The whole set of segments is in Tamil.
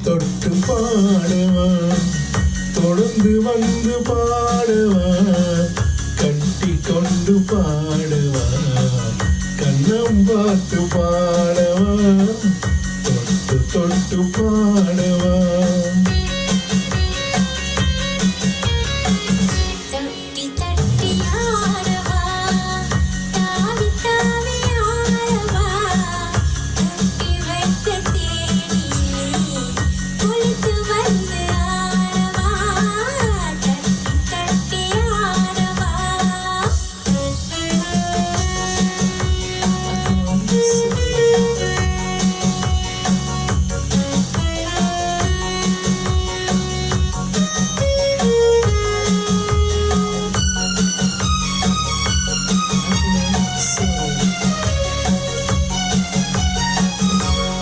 தொட்டு பாடுவா தொடர்ந்து வந்து பாடுவா கட்டி கொண்டு பாடுவா கண்ணம் பார்த்து பாடுவா தொட்டு பாடுவா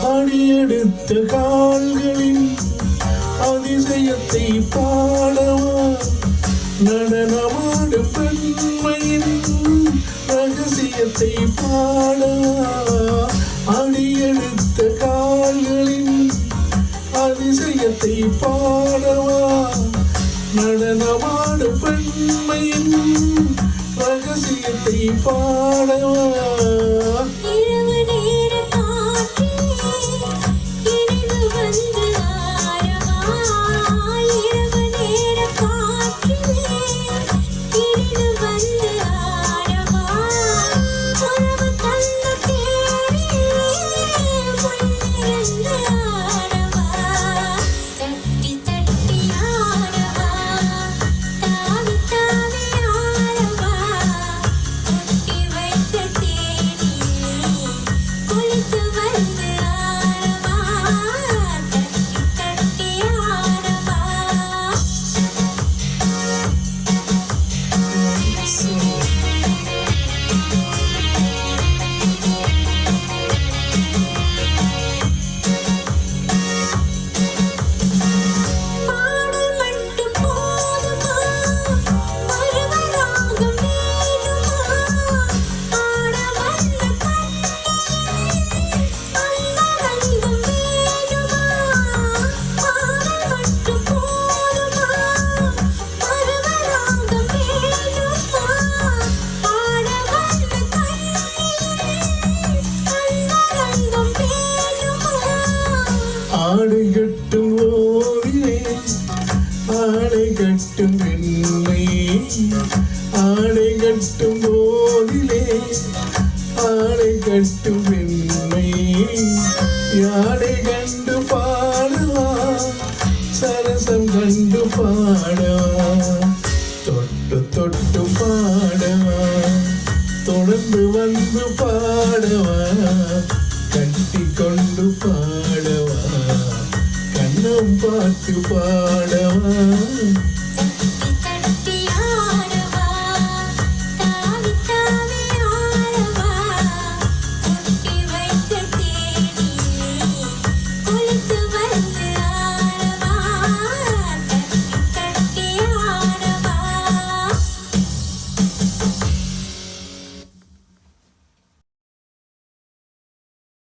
அடியெடுத்த கால்களின் அதிசயத்தை பாடவா நடனமாடு பெண்மையின் ரகசியத்தை பாடவா அடியெடுத்த கால்களின் அதிசயத்தை பாடவா நடனமாடு பெண்மையின் ரகசியத்தை பாடவா ஆடை கட்டும் ஓரிலே ஆடை கட்டும் பெண்மை ஆடை கட்டும் போதிலே ஆடை கட்டும் பெண்மை யாடை கண்டு பாடுவா சரசம் கண்டு பாடுவா தொட்டு பாடுவா தொடர்ந்து வந்து பாடுவா கட்டி கொண்டு பாடுவா கண்ணம் பார்த்து